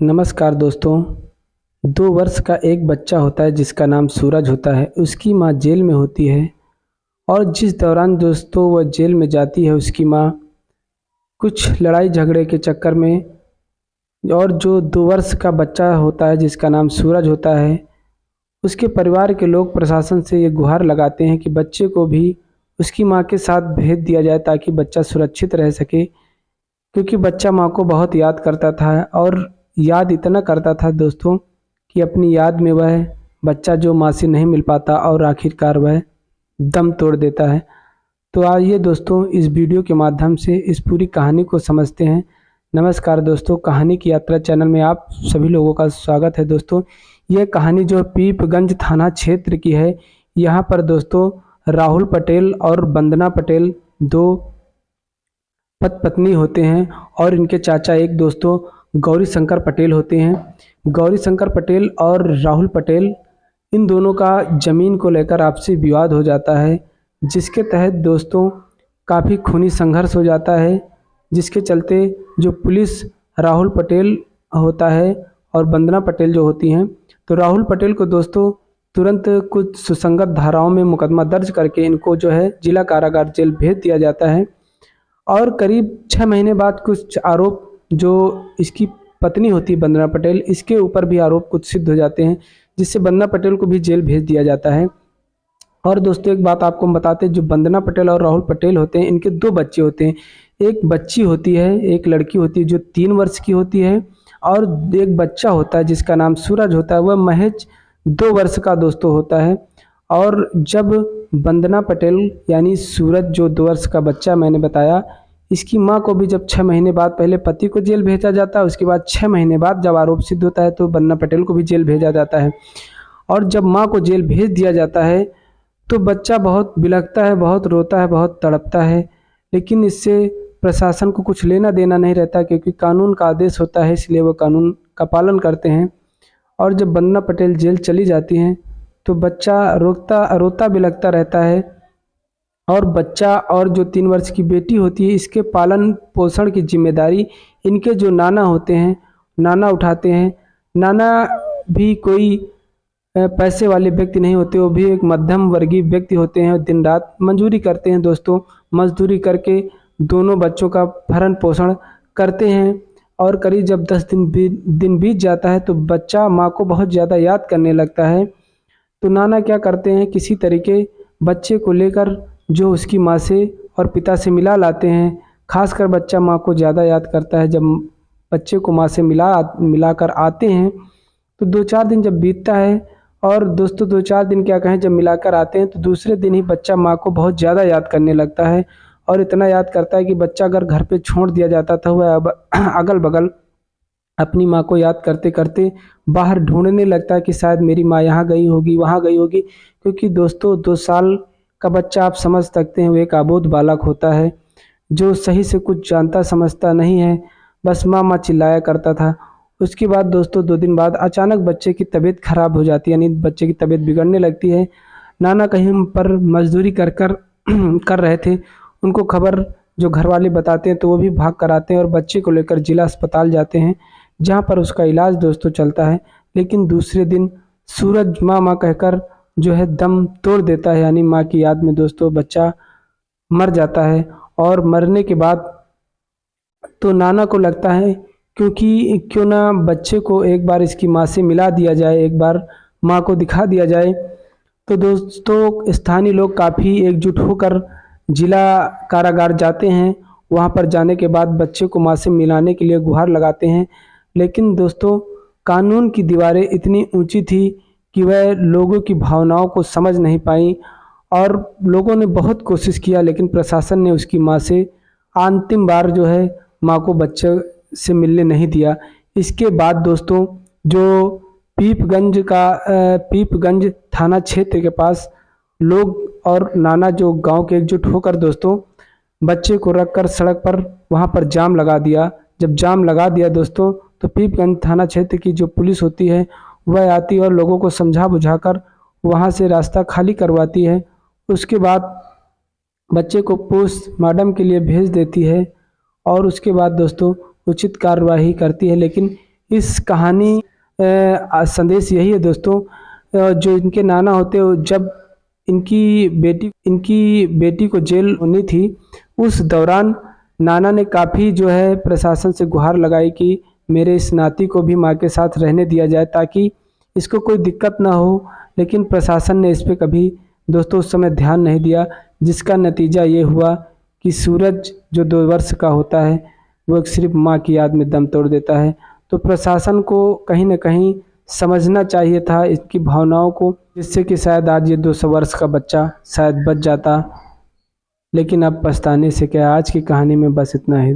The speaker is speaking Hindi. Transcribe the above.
नमस्कार दोस्तों। 2 वर्ष का एक बच्चा होता है जिसका नाम सूरज होता है। उसकी माँ जेल में होती है और जिस दौरान दोस्तों वह जेल में जाती है, उसकी माँ कुछ लड़ाई झगड़े के चक्कर में और जो 2 वर्ष का बच्चा होता है जिसका नाम सूरज होता है, उसके परिवार के लोग प्रशासन से ये गुहार लगाते हैं कि बच्चे को भी उसकी माँ के साथ भेज दिया जाए ताकि बच्चा सुरक्षित रह सके। क्योंकि बच्चा माँ को बहुत याद करता था और याद इतना करता था दोस्तों कि अपनी याद में वह बच्चा जो माँ से नहीं मिल पाता और आखिरकार वह दम तोड़ देता है। तो आइए दोस्तों, इस वीडियो के माध्यम से इस पूरी कहानी को समझते हैं। नमस्कार दोस्तों, कहानी की यात्रा चैनल में आप सभी लोगों का स्वागत है। दोस्तों, यह कहानी जो पीपगंज थाना क्षेत्र की है। यहाँ पर दोस्तों राहुल पटेल और वंदना पटेल दो पति पत्नी होते हैं और इनके चाचा एक दोस्तों गौरी शंकर पटेल होते हैं। गौरी शंकर पटेल और राहुल पटेल इन दोनों का ज़मीन को लेकर आपसी विवाद हो जाता है, जिसके तहत दोस्तों काफ़ी खूनी संघर्ष हो जाता है, जिसके चलते जो पुलिस राहुल पटेल होता है और वंदना पटेल जो होती हैं, तो राहुल पटेल को दोस्तों तुरंत कुछ सुसंगत धाराओं में मुकदमा दर्ज करके इनको जो है जिला कारागार जेल भेज दिया जाता है। और करीब 6 महीने बाद कुछ आरोप जो इसकी पत्नी होती है वंदना पटेल, इसके ऊपर भी आरोप कुछ सिद्ध हो जाते हैं, जिससे वंदना पटेल को भी जेल भेज दिया जाता है। और दोस्तों एक बात आपको हम बताते हैं, जो वंदना पटेल और राहुल पटेल होते हैं, इनके 2 बच्चे होते हैं। एक बच्ची होती है, एक लड़की होती है जो 3 वर्ष की होती है, और एक बच्चा होता है जिसका नाम सूरज होता है, वह महज 2 वर्ष का दोस्तों होता है। और जब वंदना पटेल यानी सूरज जो 2 वर्ष का बच्चा मैंने बताया, इसकी माँ को भी जब 6 महीने बाद पहले पति को जेल भेजा जाता है, उसके बाद 6 महीने बाद जब आरोप सिद्ध होता है तो वंदना पटेल को भी जेल भेजा जाता है। और जब माँ को जेल भेज दिया जाता है तो बच्चा बहुत बिलखता है, बहुत रोता है, बहुत तड़पता है, लेकिन इससे प्रशासन को कुछ लेना देना नहीं रहता, क्योंकि कानून का आदेश होता है, इसलिए वो कानून का पालन करते हैं। और जब वंदना पटेल जेल चली जाती हैं तो बच्चा रोता बिलखता रहता है। और बच्चा और जो 3 वर्ष की बेटी होती है, इसके पालन पोषण की जिम्मेदारी इनके जो नाना होते हैं, नाना उठाते हैं। नाना भी कोई पैसे वाले व्यक्ति नहीं होते, वो भी एक मध्यम वर्गीय व्यक्ति होते हैं। दिन रात मजदूरी करते हैं दोस्तों, मजदूरी करके दोनों बच्चों का भरण पोषण करते हैं। और करीब जब 10 दिन बीत जाता है तो बच्चा माँ को बहुत ज़्यादा याद करने लगता है। तो नाना क्या करते हैं, किसी तरीके बच्चे को लेकर जो उसकी माँ से और पिता से मिला लाते हैं। खासकर बच्चा माँ को ज़्यादा याद करता है। जब बच्चे को माँ से मिलाकर आते हैं तो 2-4 दिन जब बीतता है, और दोस्तों 2-4 दिन क्या कहें, जब मिलाकर आते हैं तो दूसरे दिन ही बच्चा माँ को बहुत ज़्यादा याद करने लगता है। और इतना याद करता है कि बच्चा अगर घर पे छोड़ दिया जाता था, वह अब अगल बगल अपनी माँ को याद करते करते बाहर ढूंढने लगता है कि शायद मेरी माँ यहाँ गई होगी, वहाँ गई होगी। क्योंकि दोस्तों 2 साल का बच्चा आप समझ सकते हैं, वो एक अबोध बालक होता है जो सही से कुछ जानता समझता नहीं है, बस माँ माँ चिल्लाया करता था। उसके बाद दोस्तों 2 दिन बाद अचानक बच्चे की तबीयत खराब हो जाती है, यानी बच्चे की तबीयत बिगड़ने लगती है। नाना कहीं पर मजदूरी कर रहे थे, उनको खबर जो घर वाले बताते हैं तो वो भी भाग कर आते हैं और बच्चे को लेकर जिला अस्पताल जाते हैं, जहाँ पर उसका इलाज दोस्तों चलता है। लेकिन दूसरे दिन सूरज माँ माँ कहकर जो है दम तोड़ देता है, यानी माँ की याद में दोस्तों बच्चा मर जाता है। और मरने के बाद तो नाना को लगता है क्यों ना बच्चे को एक बार इसकी माँ से मिला दिया जाए, एक बार माँ को दिखा दिया जाए। तो दोस्तों स्थानीय लोग काफ़ी एकजुट होकर जिला कारागार जाते हैं। वहाँ पर जाने के बाद बच्चे को माँ से मिलाने के लिए गुहार लगाते हैं, लेकिन दोस्तों कानून की दीवारें इतनी ऊंची थी कि वह लोगों की भावनाओं को समझ नहीं पाई। और लोगों ने बहुत कोशिश किया, लेकिन प्रशासन ने उसकी माँ से अंतिम बार जो है माँ को बच्चे से मिलने नहीं दिया। इसके बाद दोस्तों जो पीपगंज थाना क्षेत्र के पास लोग और नाना जो गांव के एकजुट होकर दोस्तों बच्चे को रखकर सड़क पर वहां पर जाम लगा दिया। जब जाम लगा दिया दोस्तों, तो पीपगंज थाना क्षेत्र की जो पुलिस होती है वह आती और लोगों को समझा बुझाकर वहां से रास्ता खाली करवाती है। उसके बाद बच्चे को पोस्टमार्टम के लिए भेज देती है और उसके बाद दोस्तों उचित कार्यवाही करती है। लेकिन इस कहानी संदेश यही है दोस्तों, जो इनके नाना होते हो, जब इनकी बेटी को जेल होनी थी, उस दौरान नाना ने काफ़ी जो है प्रशासन से गुहार लगाई कि मेरे इस नाती को भी माँ के साथ रहने दिया जाए ताकि इसको कोई दिक्कत ना हो। लेकिन प्रशासन ने इस पे कभी दोस्तों उस समय ध्यान नहीं दिया, जिसका नतीजा ये हुआ कि सूरज जो 2 वर्ष का होता है वो सिर्फ माँ की याद में दम तोड़ देता है। तो प्रशासन को कहीं ना कहीं समझना चाहिए था इसकी भावनाओं को, जिससे कि शायद आज ये 200 वर्ष का बच्चा शायद बच जाता। लेकिन अब पछताने से क्या, आज की कहानी में बस इतना ही।